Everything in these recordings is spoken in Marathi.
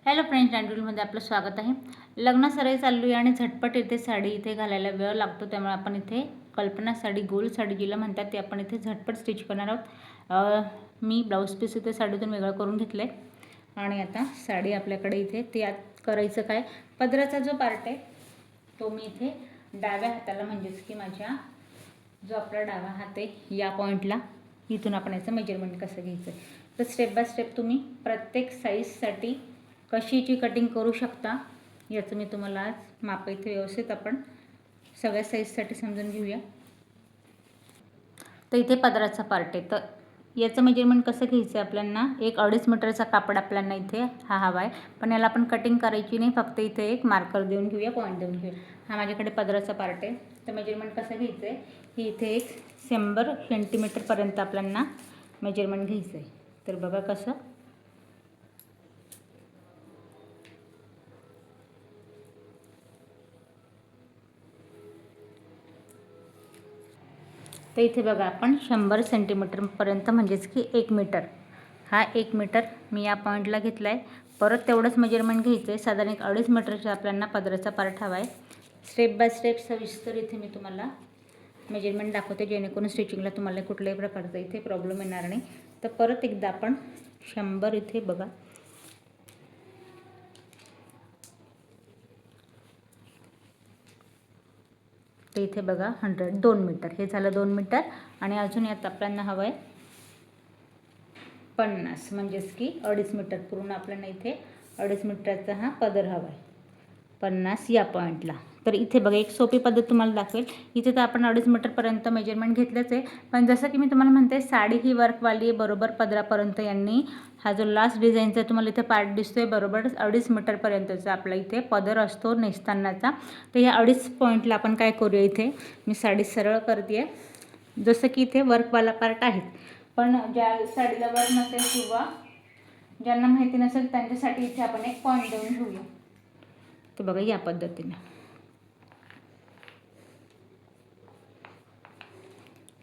हॅलो फ्रेंड्स, मध्ये आपलं स्वागत आहे. लग्न सराई चालू आहे आणि झटपट इथे साडी इथे घालायला वेळ लागतो, त्यामुळे आपण इथे कल्पना साडी, गोल साडी जिला म्हणतात ते आपण इथे झटपट स्टिच करणार आहोत. मी ब्लाऊज पीस इथे साडीतून वेगळं करून घेतलं आहे आणि आता साडी आपल्याकडे इथे ते यात करायचं काय, पदराचा जो पार्ट आहे तो मी इथे डाव्या हाताला म्हणजेच की माझ्या जो आपला डावा हात आहे या पॉईंटला इथून आपण याचं मेजरमेंट कसं घ्यायचं आहे. तर स्टेप बाय स्टेप तुम्ही प्रत्येक साईजसाठी कशीची कटिंग करू शकता याचं मी तुम्हाला आज माप इथे व्यवस्थित आपण सगळ्या साईजसाठी समजून घेऊया. तर इथे पदराचा पार्ट आहे, तर याचं मेजरमेंट कसं घ्यायचं आहे आपल्याला. 1-2.5 मीटरचा कापड आपल्याला इथे हा हवा आहे, पण याला आपण कटिंग करायची नाही, फक्त इथे एक मार्कर देऊन घेऊया, पॉईंट देऊन घेऊया. हा माझ्याकडे पदराचा पार्ट आहे. तर मेजरमेंट कसं घ्यायचं आहे की इथे एक 100 सेंटीमीटरपर्यंत आपल्याला मेजरमेंट घ्यायचं आहे. तर बघा कसं. तर इथे बघा आपण 100 सेंटीमीटरपर्यंत म्हणजेच की 1 मीटर, हा 1 मीटर मी या पॉईंटला घेतला आहे. परत तेवढंच मेजरमेंट घ्यायचं आहे. साधारण 1-2.5 मीटरचा आपल्याला पदराचा पार्ट हवा आहे. स्टेप बाय स्टेप सविस्तर इथे मी तुम्हाला मेजरमेंट दाखवते, जेणेकरून स्टिचिंगला तुम्हाला कुठल्याही प्रकारचा इथे प्रॉब्लेम येणार नाही. तर परत एकदा आपण 100 इथे बघा, तर इथे बघा 100 2 मीटर, हे झालं 2 मीटर. आणि अजून यात आपल्याला हवं आहे 50, म्हणजेच की 2.5 मीटर. पूर्ण आपल्याला इथे 2.5 मीटरचा हा पदर हवा आहे, 50 या पॉईंटला. तर इथे बघा एक सोपी पद्धत तुम्हाला दाखवेल. इथे तर आपण 2.5 मीटरपर्यंत मेजरमेंट घेतलंच आहे, पण जसं की मी तुम्हाला म्हणते साडी ही वर्कवाली आहे, बरोबर पदरापर्यंत यांनी हा जो लास्ट डिझाईनचा तुम्हाला इथे पार्ट दिसतोय बरोबर 2.5 मीटरपर्यंतचा आपला इथे पदर असतो नेसतानाचा. तर या 2.5 पॉईंटला आपण काय करूया, इथे मी साडी सरळ करते आहे. जसं की इथे वर्कवाला पार्ट आहे, पण ज्या साडीला वर्क नसेल किंवा ज्यांना माहिती नसेल त्यांच्यासाठी इथे आपण एक पॉईंट देऊन घेऊया. तर बघा या पद्धतीने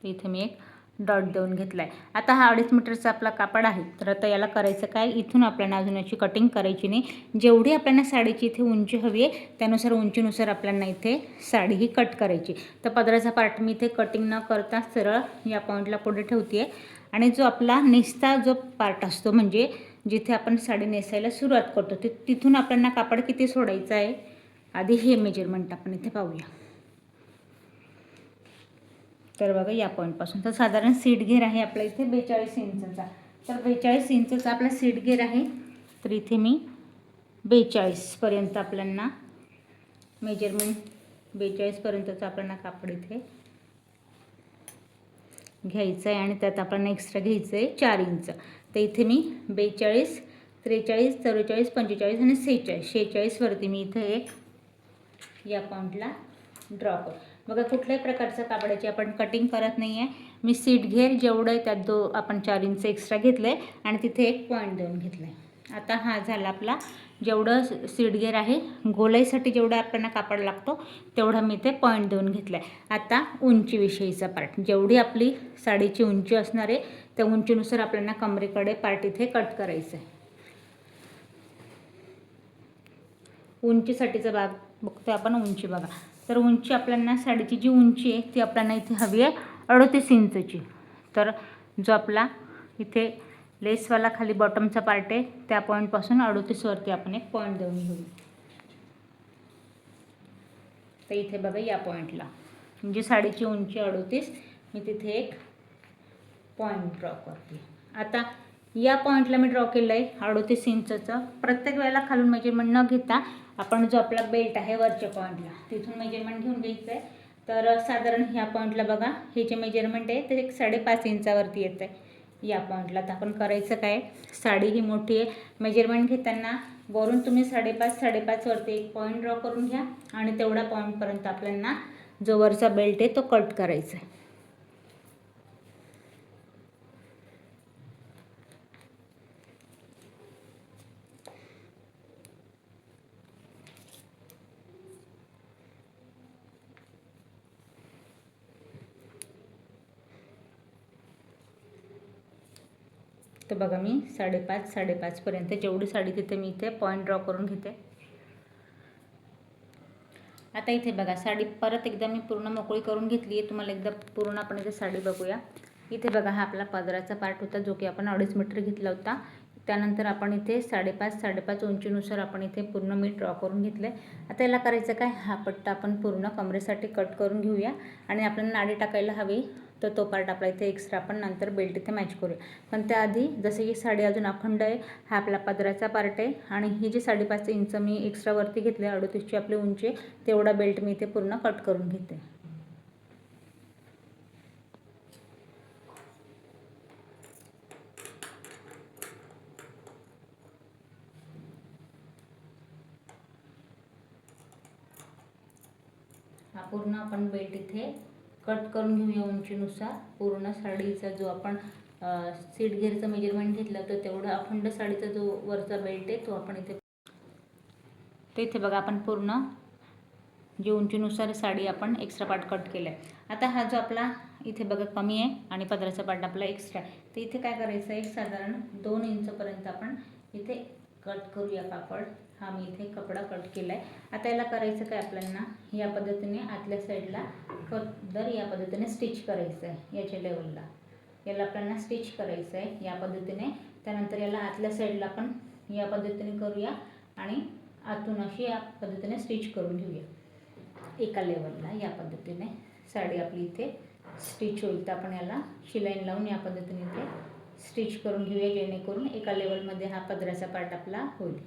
इथे मी एक डॉट देऊन घेतला आहे. आता हा 2.5 मीटरचा आपला कापड आहे, तर आता याला करायचं काय, इथून आपल्याला अजून याची कटिंग करायची नाही. जेवढी आपल्याला साडीची इथे उंची हवी आहे त्यानुसार उंचीनुसार आपल्याला इथे साडी ही कट करायची. तर पदराचा पार्ट मी इथे कटिंग न करता सरळ या पॉईंटला पुढे ठेवते आहे. आणि जो आपला नेसता जो पार्ट असतो, म्हणजे जिथे आपण साडी नेसायला सुरुवात करतो, तिथून आपल्याला कापड किती सोडायचं आहे आधी हे मेजरमेंट आपण इथे पाहूया. तर बघा या पॉईंटपासून, तर साधारण सीट घेर आहे आपल्या इथे 42 इंचचा. तर 42 इंचचा आपला सीट घेर आहे. तर इथे मी 42पर्यंत आपल्याला मेजरमेंट, 42पर्यंतचं आपल्याला कापड इथे घ्यायचं आहे. आणि त्यात आपल्याला एक्स्ट्रा घ्यायचं आहे 4 इंच. तर इथे मी 42, 43, 44, 45 आणि 46वरती मी इथे एक या पॉईंटला ड्रॉ करू. बघा कुठल्याही प्रकारच्या कापडाची आपण कटिंग करत नाही आहे. मी सीट घेर जेवढं आहे त्यात आपण 4 इंच एक्स्ट्रा घेतलं आहे आणि तिथे एक पॉईंट देऊन घेतलं आहे. आता हा झाला आपला जेवढं सीट घेर आहे, गोलाईसाठी जेवढं आपल्याला कापड लागतो तेवढं मी ते पॉईंट देऊन घेतलं आहे. आता उंचीविषयीचा पार्ट, जेवढी आपली साडीची उंची असणार आहे त्या उंचीनुसार आपल्याला कमरेकडे पार्ट इथे कट करायचं आहे. उंचीसाठीचा भाग बघतो आपण, उंची बघा. तर उंची आपल्याला साडीची जी उंची आहे ती आपल्याला इथे हवी आहे 38 इंचची. तर जो आपला इथे लेसवाला खाली बॉटमचा पार्ट आहे त्या पॉईंटपासून 38वरती आपण एक पॉईंट देऊन घेऊ. तर इथे बघा या पॉईंटला म्हणजे साडीची उंची 38, मी तिथे एक पॉईंट ड्रॉ करते. आता या पॉईंटला मी ड्रॉ केलं आहे 38 इंचचं. प्रत्येक वेळेला खालून मेजरमेंट न घेता आपण जो आपला बेल्ट आहे वरच्या पॉईंटला तिथून मेजरमेंट घेऊन घ्यायचं आहे. तर साधारण ह्या पॉईंटला बघा हे जे मेजरमेंट आहे ते 5.5 इंचावरती येतं आहे या पॉईंटला. तर आपण करायचं काय, साडी ही मोठी आहे, मेजरमेंट घेताना वरून तुम्ही 5.5वरती एक पॉईंट ड्रॉ करून घ्या आणि तेवढा पॉईंटपर्यंत आपल्याला जो वरचा बेल्ट आहे तो कट करायचा आहे. तर बघा मी 5.5 पर्यंत जेवढी साडी तिथे मी इथे पॉईंट ड्रॉ करून घेते. आता इथे बघा साडी परत एकदा मी पूर्ण मोकळी करून घेतली आहे. तुम्हाला एकदा पूर्ण आपण इथे साडी बघूया. इथे बघा हा आपला पदराचा पार्ट होता जो की आपण 2.5 मीटर घेतला होता. त्यानंतर आपण इथे 5.5 उंचीनुसार आपण इथे पूर्ण मी ड्रॉ करून घेतलं आहे. आता याला करायचं काय, हा पट्टा आपण पूर्ण कमरेसाठी कट करून घेऊया आणि आपल्याला नाडी टाकायला हवी तर तो पार्ट आपला इथे एक्स्ट्रा आपण नंतर बेल्ट इथे मॅच करूया. पण त्याआधी जसे की साडी अजून अखंड आहे, हा आपला पदराचा पार्ट आहे आणि ही जी 5.5 इंच मी एक्स्ट्रा वरती घेतले 38ची आपली उंची, तेवढा बेल्ट मी इथे पूर्ण कट करून घेते. हा पूर्ण आपण बेल्ट इथे कट करून घेऊया उंचीनुसार. पूर्ण साडीचा जो आपण सीट घेरचं मेजरमेंट घेतलं तर तेवढं अखंड साडीचा जो वरचा बेल्ट आहे तो आपण इथे बघा आपण पूर्ण जे उंचीनुसार साडी आपण एक्स्ट्रा पार्ट कट केलं आहे. आता हा जो आपला इथे बघा कमी आहे आणि पदराचा पार्ट आपला एक्स्ट्रा आहे, तर इथे काय करायचं आहे, साधारण 2 इंचपर्यंत आपण इथे कट करूया कापड. हा मी इथे कपडा कट केला आहे. आता याला करायचं काय, आपल्याला या पद्धतीने आतल्या साईडला पदर या पद्धतीने स्टिच करायचं आहे. याच्या लेवलला याला आपल्याला स्टिच करायचं आहे या पद्धतीने. त्यानंतर याला आतल्या साईडला आपण या पद्धतीने करूया आणि आतून अशी या पद्धतीने स्टिच करून घेऊया एका लेवलला. या पद्धतीने साडी आपली इथे स्टिच होईल. तर आपण याला शिलाईन लावून या पद्धतीने इथे स्टिच करून घेऊया जेणेकरून एका लेवलमध्ये हा पदराचा पार्ट आपला होईल.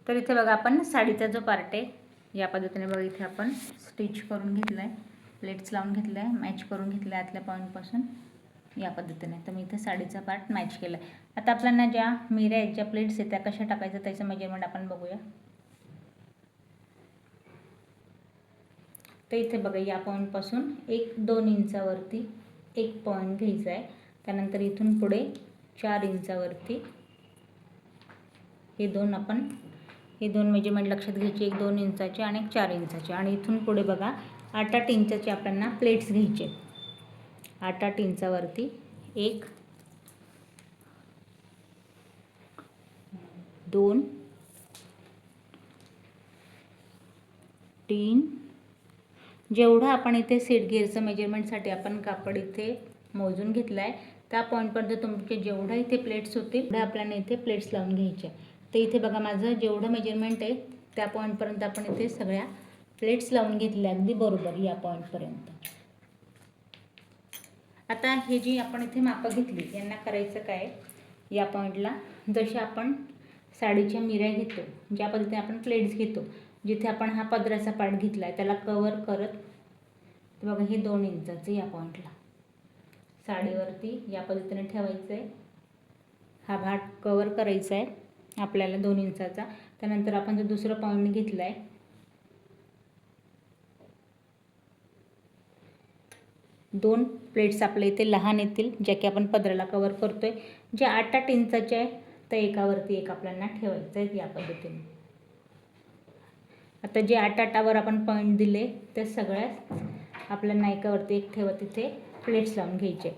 तर इथे बघा आपण साडीचा जो पार्ट आहे या पद्धतीने बघा इथे आपण स्टिच करून घेतलं आहे, प्लेट्स लावून घेतलं आहे, मॅच करून घेतलं आहे आतल्या पॉईंटपासून या पद्धतीने. तर मी इथे साडीचा पार्ट मॅच केला आहे. आता आपल्याला ज्या मिऱ्या आहेत, ज्या प्लेट्स आहेत त्या कशा टाकायचं त्याचं मेजरमेंट आपण बघूया. तर इथे बघा या पॉईंटपासून 1-2 इंचावरती एक पॉईंट घ्यायचा आहे. त्यानंतर इथून पुढे 4 इंचावरती हे दोन मेजरमेंट लक्षात घ्यायचे, 1-2 इंचाचे आणि 4 इंचाचे. आणि इथून पुढे बघा 8-8 इंचाचे आपल्याला प्लेट्स घ्यायचे. 8-8 इंचावरती 1, 2, 3, जेवढं आपण इथे सीट घेरचं मेजरमेंटसाठी आपण कापड इथे मोजून घेतलं आहे त्या पॉईंटपर्यंत तुमचे जेवढं इथे प्लेट्स होतील तेवढ्या आपल्याला इथे प्लेट्स लावून घ्यायच्या. तर इथे बघा माझं जेवढं मेजरमेंट आहे त्या पॉईंटपर्यंत आपण इथे सगळ्या प्लेट्स लावून घेतल्या अगदी बरोबर या पॉईंटपर्यंत. आता हे जी आपण इथे मापं घेतली यांना करायचं काय, या पॉईंटला जसे आपण साडीच्या मिऱ्या घेतो, ज्या पद्धतीने आपण प्लेट्स घेतो, जिथे आपण हा पदराचा पार्ट घेतला आहे त्याला कवर करत बघा हे 2 इंचाचं या पॉईंटला साडीवरती या पद्धतीने ठेवायचं आहे. हा भाग कवर करायचा आहे आपल्याला 2 इंचाचा. त्यानंतर आपण जो दुसरा पॉईंट घेतला आहे 2 प्लेट्स आपल्या इथे लहान येतील ज्या की आपण पदराला कवर करतोय. जे 8-8 इंचाचे आहे तर एकावरती एक आपल्याला ठेवायचं आहे या पद्धतीने. आता जे 8-8वर आपण पॉईंट दिले ते सगळ्यात आपल्याला एकावरती एक ठेवत इथे प्लेट्स लावून घ्यायचे.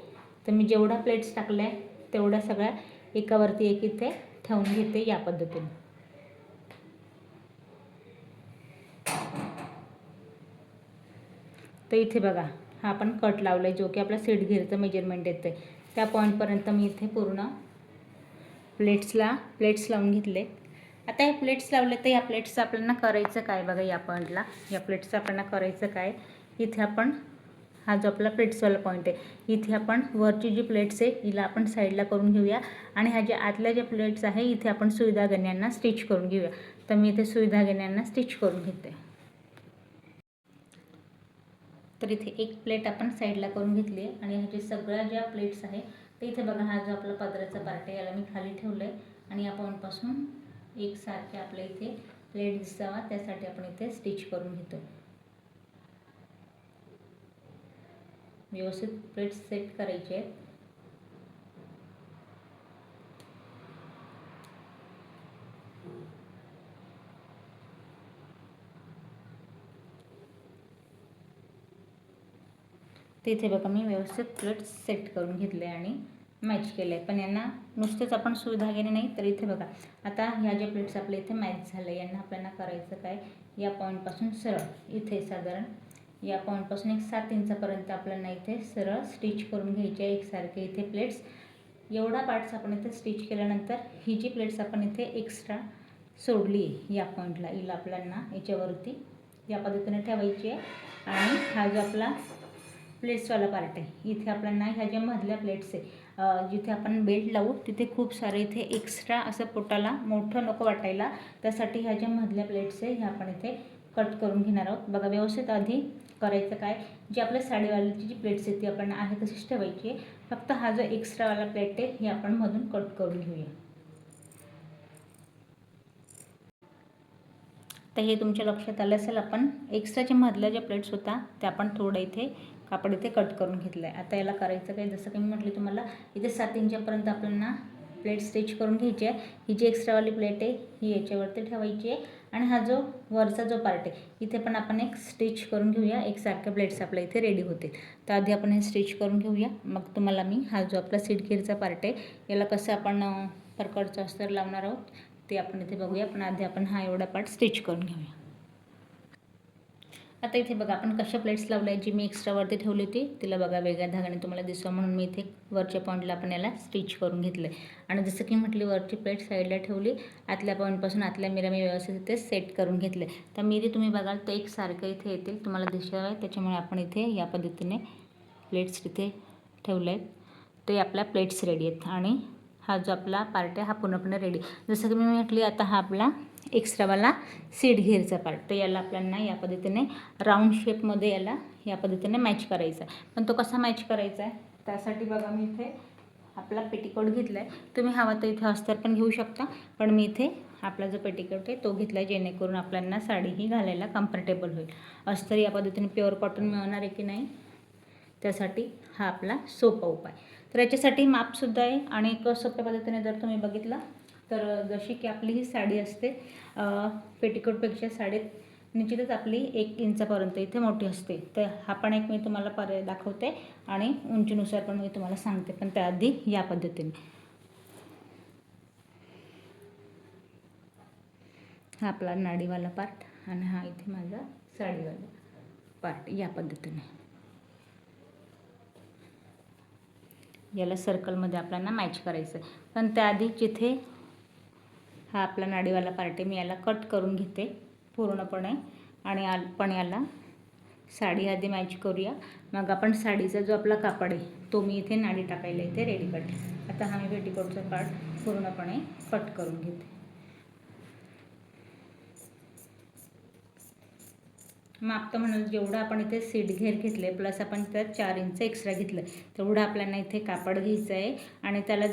तर मी जेवढा प्लेट्स टाकल्या तेवढ्या सगळ्या एकावरती एक इथे ठेवून घेते या पद्धतीने. तर इथे बघा हा आपण कट लावला आहे जो की आपला सीट घेरचं मेजरमेंट येतं त्या पॉईंटपर्यंत मी इथे पूर्ण प्लेट्स लावून घेतले. आता हे प्लेट्स लावले तर या प्लेट्सचं आपल्याला करायचं काय बघा, या पॉईंटला या प्लेट्सचं आपल्याला करायचं काय, इथे आपण हा जो आपला प्लेट्सवाला पॉईंट आहे इथे आपण वरची जी प्लेट्स आहे हिला आपण साईडला करून घेऊया आणि ह्या ज्या आतल्या ज्या प्लेट्स आहे इथे आपण सुई धाग्यांना स्टिच करून घेऊया. तर मी इथे सुई धाग्यांना स्टिच करून घेते. तर इथे एक प्लेट आपण साईडला करून घेतली आहे आणि ह्याचे सगळ्या ज्या प्लेट्स आहे ते इथे बघा हा जो आपला पदराचा पार्ट आहे याला मी खाली ठेवलं आहे आणि या पॉईंटपासून एकसारखे आपल्या इथे प्लेट दिसावा त्यासाठी आपण इथे स्टिच करून घेतो. व्यवस्थित प्लेट्स सेट करायचे आहेत. तर इथे बघा मी व्यवस्थित प्लेट सेट करून घेतले आणि मॅच केलं आहे. पण यांना नुसतेच आपण सुई धाग्याने नाही, तर इथे बघा आता ह्या ज्या प्लेट्स आपल्या इथे मॅच झाले, यांना आपल्याला करायचं काय, या पॉईंटपासून सरळ इथे साधारण या पॉईंटपासून एक 7 इंचापर्यंत आपल्याला इथे सरळ स्टिच करून घ्यायचे आहे एकसारखे इथे प्लेट्स. एवढा पार्ट्स आपण इथे स्टिच केल्यानंतर ही जी प्लेट्स आपण इथे एक्स्ट्रा सोडली आहे या पॉईंटला, हिला आपल्याला याच्यावरती या पद्धतीने ठेवायची आहे. आणि हा जो आपला प्लेट्सवाला पार्ट आहे, इथे आपल्याला ह्या ज्या मधल्या प्लेट्स आहे जिथे आपण बेल्ट लावू तिथे खूप सारे इथे एक्स्ट्रा असं पोटाला मोठं नको वाटायला, त्यासाठी ह्या ज्या मधल्या प्लेट्स आहे ह्या आपण इथे कट करून घेणार आहोत. बघा व्यवस्थित आधी करायचं काय, जी आपल्या साडीवालीची जी प्लेट्स आहे ती आपण आहे तशीच ठेवायची आहे. फक्त हा जो एक्स्ट्रावाला प्लेट आहे हे आपण मधून कट करून घेऊया. तर हे तुमच्या लक्षात आलं असेल, आपण एक्स्ट्राच्या मधल्या ज्या प्लेट्स होता त्या आपण थोडं इथे कापड इथे कट करून घेतलं आहे. आता याला करायचं काय, जसं की मी म्हटले तुम्हाला इथे 7 इंचापर्यंत आपल्याला प्लेट स्टिच करून घ्यायची आहे. ही जी एक्स्ट्रावाली प्लेट आहे ही याच्यावरती ठेवायची आहे आणि हा जो वरचा जो पार्ट आहे इथे पण आपण एक स्टिच करून घेऊया. एकसारख्या प्लेट्स आपल्या इथे रेडी होतील. तर आधी आपण हे स्टिच करून घेऊया, मग तुम्हाला मी हा जो आपला सीट घेरचा पार्ट आहे याला कसं आपण परकडचं अस्तर लावणार आहोत ते आपण इथे बघूया. पण आधी आपण हा एवढा पार्ट स्टिच करून घेऊया. आता इथे बघा आपण कशा प्लेट्स लावल्या, जी मी एक्स्ट्रावरती ठेवली होती तिला बघा वेगळ्या धागाने तुम्हाला दिसावं म्हणून मी इथे वरच्या पॉईंटला आपण याला स्टिच करून घेतलं आहे. आणि जसं की म्हटली वरची प्लेट साईडला ठेवली, आतल्या पॉईंटपासून आतल्या मिऱ्या मी व्यवस्थित इथे सेट करून घेतले. तर मिरी तुम्ही बघाल तर एकसारखं इथे येतील, तुम्हाला दिसणार आहे. त्याच्यामुळे आपण इथे या पद्धतीने प्लेट्स इथे ठेवले आहेत. ते आपल्या प्लेट्स रेडी आहेत आणि हा जो आपला पार्ट आहे हा पूर्णपणे रेडी. जसं की मी म्हटली आता हा आपला एक्स्ट्रावाला सीट घेरचा पार्ट, तर याला आपल्याला या पद्धतीने राऊंड शेपमध्ये याला या पद्धतीने मॅच करायचा आहे. पण तो कसा मॅच करायचा आहे त्यासाठी बघा मी इथे आपला पेटीकोट घेतला आहे. तुम्ही हवा तर इथे अस्तर पण घेऊ शकता, पण मी इथे आपला जो पेटीकोट आहे तो घेतला आहे जेणेकरून आपल्याला साडी ही घालायला कम्फर्टेबल होईल. अस्तर या पद्धतीने प्युअर कॉटन मिळणार आहे की नाही त्यासाठी हा आपला सोपा उपाय. तर याच्यासाठी मापसुद्धा आहे आणि एक सोप्या पद्धतीने जर तुम्ही बघितलं तर जशी की आपली ही साडी असते पेटीकोटपेक्षा साडीत निश्चितच आपली 1 इंचापर्यंत इथे मोठी असते. तर हा पण एक मी तुम्हाला पर्याय दाखवते आणि उंचीनुसार पण मी तुम्हाला सांगते, पण त्याआधी या पद्धतीने हा आपला नाडीवाला पार्ट आणि हा इथे माझा साडीवाला पार्ट या पद्धतीने याला सर्कलमध्ये आपल्याला मॅच करायचं आहे. पण त्याआधी जिथे हा आपला नाडीवाला पार्ट आहे मी याला कट करून घेते पूर्णपणे आणि आपण याला साडी आधी मॅच करूया. मग आपण साडीचा जो आपला कापड आहे तो मी इथे नाडी टाकायला इथे रेडी करते. आता हा मी पेटीकोटचा पार्ट पूर्णपणे कट करून घेते. माप तर म्हणाल जेवढं आपण इथे सीट घेर घेतले प्लस आपण त्यात 4 इंच एक्स्ट्रा घेतलं तेवढं आपल्याला इथे कापड घ्यायचं आहे. आणि त्याला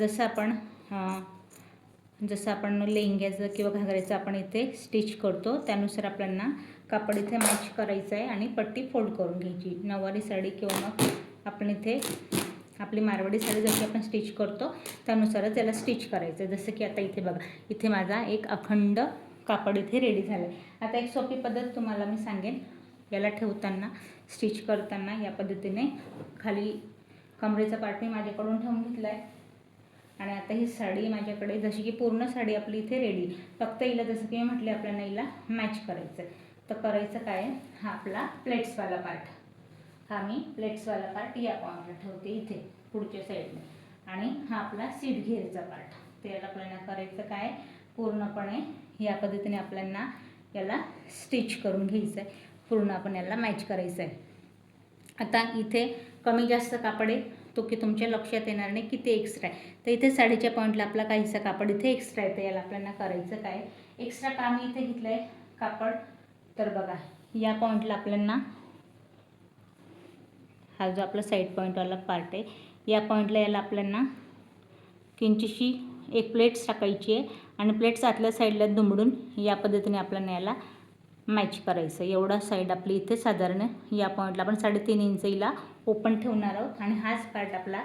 जसं आपण लेंग्याचं किंवा घागऱ्याचं आपण इथे स्टिच करतो त्यानुसार आपल्याला कापड इथे मॅच करायचं आहे आणि पट्टी फोल्ड करून घ्यायची. नऊवारी साडी किंवा मग आपण इथे आपली मारवाडी साडी जशी आपण स्टिच करतो त्यानुसारच त्याला स्टिच करायचं आहे. जसं की आता इथे बघा इथे माझा एक अखंड कापड इथे रेडी झालं आहे. आता एक सोपी पद्धत तुम्हाला मी सांगेन, याला ठेवताना स्टिच करताना या पद्धतीने खाली कमरेचा पार्ट मी माझ्याकडून ठेवून घेतला आहे आणि आता ही साडी माझ्याकडे जशी की पूर्ण साडी आपली इथे रेडी, फक्त हिला जसं की मी म्हटले आपल्याला हिला मॅच करायचं आहे. तर करायचं काय, हा आपला प्लेट्सवाला पार्ट, हा मी प्लेट्सवाला पार्ट या पॉईंटला ठेवते इथे पुढच्या साईडने आणि हा आपला सीट घेरचा पार्ट. तर याला आपल्याला करायचं काय, पूर्णपणे या पद्धतीने आपल्याला याला स्टिच करून घ्यायचं आहे, पूर्ण आपण याला मॅच करायचं आहे. आता इथे कमी जास्त कापड आहे तो की तुमच्या लक्षात येणार नाही किती एक्स्ट्रा आहे. तर इथे साडीच्या पॉईंटला आपला काहीसा कापड इथे एक्स्ट्रा आहे. तर याला आपल्याला करायचं काय, एक्स्ट्रा काम इथे घेतलं आहे कापड. तर बघा या पॉईंटला आपल्याला हा जो आपला साईड पॉईंटवाला पार्ट आहे या पॉईंटला याला आपल्याला किंचितशी एक प्लेट्स टाकायची आहे आणि प्लेट्स आतल्या साईडला दुमडून या पद्धतीने आपल्याला याला मॅच करायचं. एवढा साईड आपली इथे साधारण या पॉईंटला आपण 3.5 इंच हिला ओपन ठेवणार आहोत आणि हाच पार्ट आपला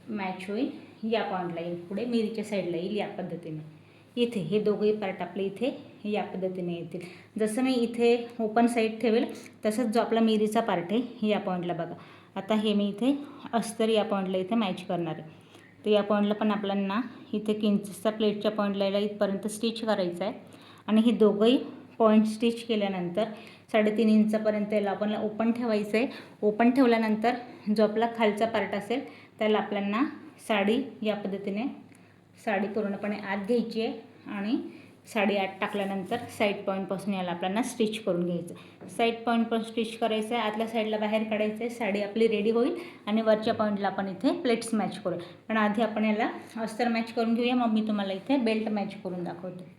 मॅच होईल या पॉईंटला येईल, पुढे मिरीच्या साईडला येईल या पद्धतीने. इथे हे दोघंही पार्ट आपले इथे या पद्धतीने येतील. जसं मी इथे ओपन साईड ठेवेल तसंच जो आपला मिरीचा पार्ट आहे या पॉईंटला बघा आता हे मी इथे अस्तर या पॉईंटला इथे मॅच करणार आहे. तर या पॉईंटला पण आपल्याला इथे 1 इंचचा प्लेटच्या पॉईंटला याला इथपर्यंत स्टिच करायचं आहे. आणि हे दोघंही पॉईंट स्टिच केल्यानंतर 3.5 इंचापर्यंत याला आपण ओपन ठेवायचं आहे. ओपन ठेवल्यानंतर जो आपला खालचा पार्ट असेल त्याला आपल्याला साडी या पद्धतीने साडी पूर्णपणे आत घ्यायची आहे आणि साडी आत टाकल्यानंतर साईड पॉईंटपासून याला आपल्याला स्टिच करून घ्यायचं. साईड पॉईंटपासून स्टिच करायचं आहे, आतल्या साईडला बाहेर काढायचं आहे. साडी आपली रेडी होईल आणि वरच्या पॉईंटला आपण इथे प्लेट्स मॅच करू. पण आधी आपण याला अस्तर मॅच करून घेऊया, मग मी तुम्हाला इथे बेल्ट मॅच करून दाखवते.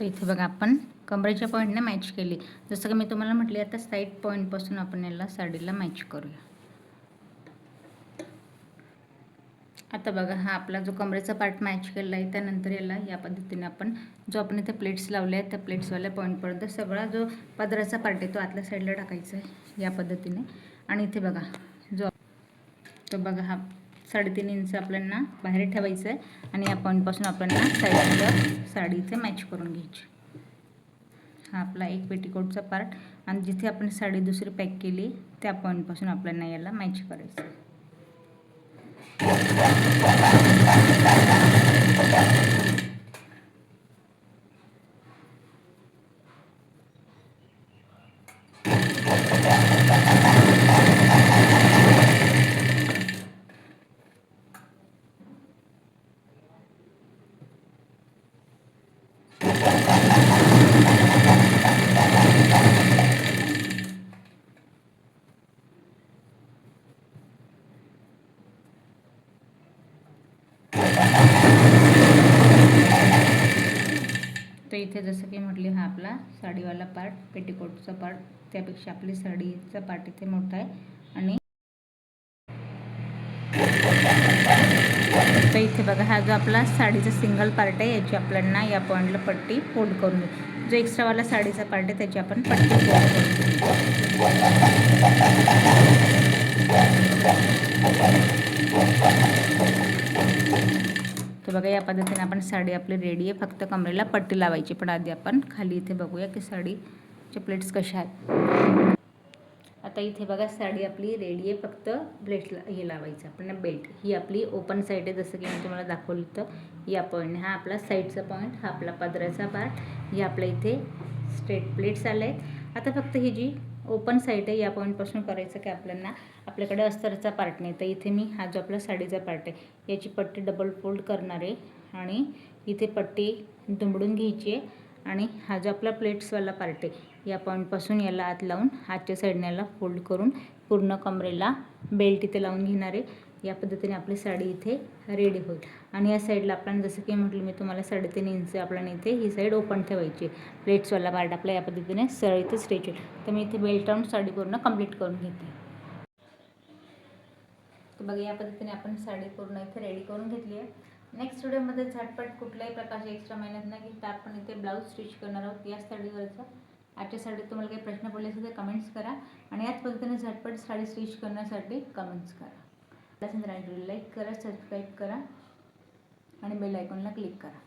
तर इथे बघा आपण कमरेच्या पॉईंटने मॅच केली. जसं की मी तुम्हाला म्हटले, आता साईड पॉईंटपासून आपण याला साडीला मॅच करूया. आता बघा, हा आपला जो कमरेचा पार्ट मॅच केला आहे, त्यानंतर याला या पद्धतीने आपण जो आपण इथे प्लेट्स लावले आहेत त्या प्लेट्सवाल्या पॉईंटपर्यंत सगळा जो पदराचा पार्ट आहे तो आतल्या साईडला टाकायचा आहे या पद्धतीने. आणि इथे बघा जो तो बघा हा 3.5 इंच आपल्याला बाहेर ठेवायचं आहे आणि या पॉईंटपासून आपल्याला साईडला साडी इथे मॅच करून घ्यायची. हा आपला एक पेटीकोटचा पार्ट आणि जिथे आपण साडी दुसरी पॅक केली त्या पॉईंटपासून आपल्याला याला मॅच करायचं आहे. तर इथे जसं की म्हटले, हा आपला साडीवाला पार्ट, पेटीकोटचा पार्ट, त्यापेक्षा आपली साडीचा पार्ट इथे मोठा आहे. आणि तर इथे बघा, हा जो आपला साडीचा सिंगल पार्ट आहे याची आपल्याला या पॉईंटला पट्टी फोल्ड करून घेऊ. जो एक्स्ट्रावाला साडीचा पार्ट आहे त्याची आपण पट्टी फोल्ड तर बघा, या पद्धतीने आपण साडी आपली रेडी आहे. फक्त कमरेला पट्टी लावायची. पण आधी आपण खाली इथे बघूया की साडीचे प्लेट्स कशा आहेत. आता इथे बघा, साडी आपली रेडी आहे. फक्त प्लेट्सला हे लावायचं आपण बेल्ट. ही आपली ओपन साईड आहे, जसं की मी तुम्हाला दाखवलं तर या पॉईंटने. हा आपला साईडचा पॉईंट, हा आपला पदराचा पार्ट, हे आपल्या इथे स्ट्रेट प्लेट्स आले आहेत. आता फक्त ही जी ओपन साईड आहे या पॉईंटपासून करायचं की आपल्याला, आपल्याकडे अस्तरचा पार्ट नाही, तर इथे मी हा जो आपला साडीचा पार्ट आहे याची पट्टी डबल फोल्ड करणार आहे आणि इथे पट्टी दुमडून घ्यायची आहे. आणि हा जो आपला प्लेट्सवाला पार्ट आहे या पॉईंटपासून याला आत लावून आजच्या साईडने याला फोल्ड करून पूर्ण कमरेला बेल्ट इथे लावून घेणार आहे. या पद्धतीने आपली साडी इथे रेडी होईल. आणि या साईडला आपण जसं की म्हटलं मी तुम्हाला 3.5 इंच आपल्याला इथे ही साईड ओपन ठेवायची. प्लेट्सवाला पार्ट आपला या पद्धतीने सरळ इथे स्ट्रेच होईल. तर मी इथे बेल्ट राऊंड साडी पूर्ण कंप्लीट करून घेते. तर बघा या पद्धतीने आपण साडी पूर्ण इथे रेडी करून घेतली आहे. नेक्स्ट व्हिडिओमध्ये झटपट कुठल्याही प्रकारची एक्स्ट्रा मेहनत न घेता आपण इथे ब्लाऊज स्टिच करणार आहोत या साडीवरचा. आजच्या साडीत तुम्हाला काही प्रश्न पडले असेल तर कमेंट्स करा आणि याच पद्धतीने झटपट साडी स्टिच करण्यासाठी कमेंट्स करा. लाईक करा, सबस्क्राईब करा आणि बेल आयकॉनला क्लिक करा.